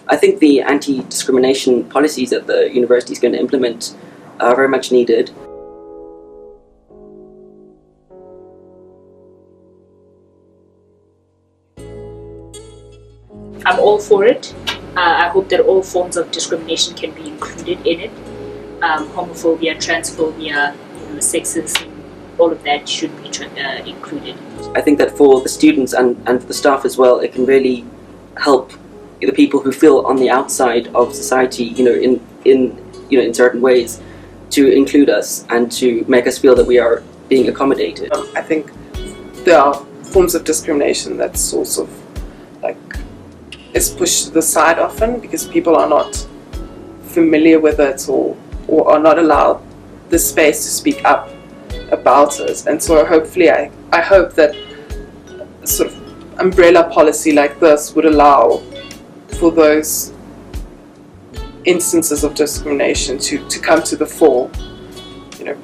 I think the anti-discrimination policies that the university is going to implement are very much needed. I'm all for it. I hope that all forms of discrimination can be included in it. Homophobia, transphobia, sexism, all of that should be included. I think that for the students and for the staff as well, it can really help the people who feel on the outside of society, in certain ways, to include us and to make us feel that we are being accommodated. I think there are forms of discrimination that sort of is pushed to the side often because people are not familiar with it or are not allowed the space to speak up about it. And so hopefully I hope that sort of umbrella policy like this would allow for those instances of discrimination to come to the fore,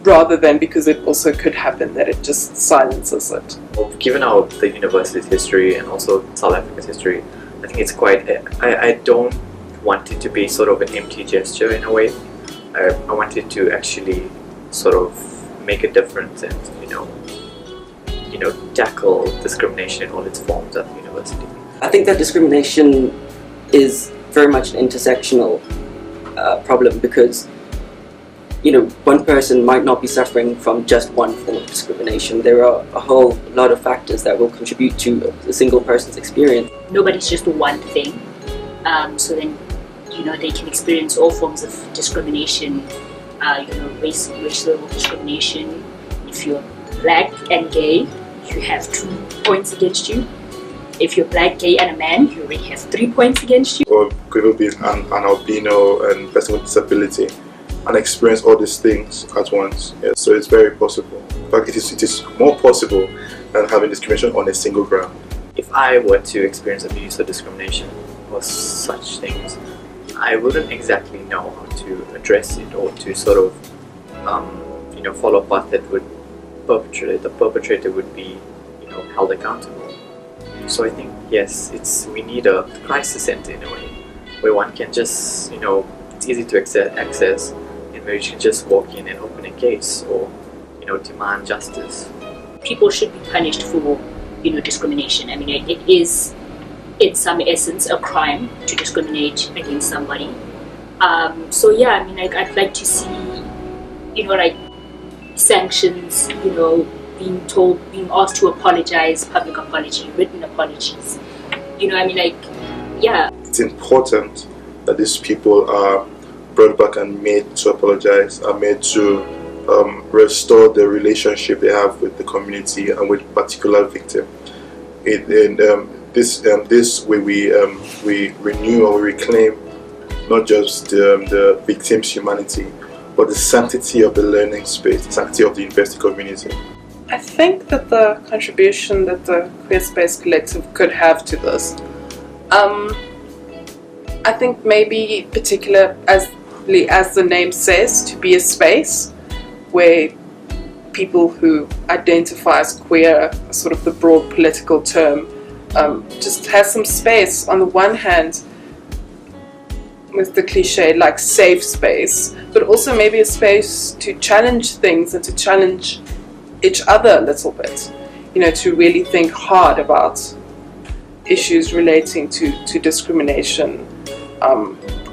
rather than, because it also could happen that it just silences it. Well, given the university's history and also South Africa's history, I think it's quite, I don't want it to be sort of an empty gesture in a way. I want it to actually sort of make a difference and, tackle discrimination in all its forms at the university. I think that discrimination is very much an intersectional problem because, one person might not be suffering from just one form of discrimination. There are a whole lot of factors that will contribute to a single person's experience. Nobody's just one thing. So then, they can experience all forms of discrimination, racial discrimination. If you're black and gay, you have 2 points against you. If you're black, gay and a man, you already have 3 points against you. Or could be an albino and person with disability and experience all these things at once. Yeah, so it's very possible. In fact, it is more possible than having discrimination on a single ground. If I were to experience abuse or discrimination or such things, I wouldn't exactly know how to address it or to sort of follow a path that would perpetrate. The perpetrator would be held accountable. So I think yes, we need a crisis center in a way where one can just it's easy to access and where you can just walk in and open a case or demand justice. People should be punished for discrimination. I mean, it is in some essence a crime to discriminate against somebody. So yeah, I mean, I'd like to see sanctions, being asked to apologize, public apology, written apologies. It's important that these people are brought back and made to apologize, are made to restore the relationship they have with the community and with particular victim. This way we renew or reclaim not just the victim's humanity, but the sanctity of the learning space, the sanctity of the university community. I think that the contribution that the Queer Space Collective could have to this, I think maybe particularly as the name says, to be a space where people who identify as queer, sort of the broad political term, just has some space on the one hand with the cliche like safe space, but also maybe a space to challenge things and to challenge each other a little bit, to really think hard about issues relating to discrimination,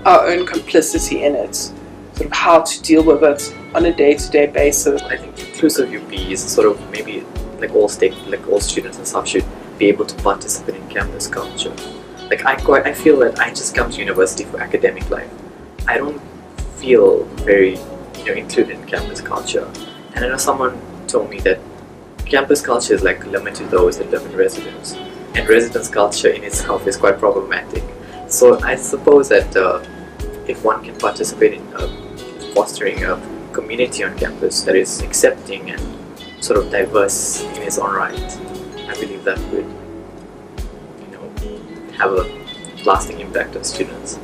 our own complicity in it, sort of how to deal with it on a day-to-day basis. I think inclusive UP is sort of maybe all students and stuff should be able to participate in campus culture. I feel that I just come to university for academic life. I don't feel very included in campus culture. And I know someone told me that campus culture is limited to those that live in residence, and residence culture in itself is quite problematic. So I suppose that if one can participate in fostering a community on campus that is accepting and sort of diverse in its own right, I believe that would have a lasting impact on students.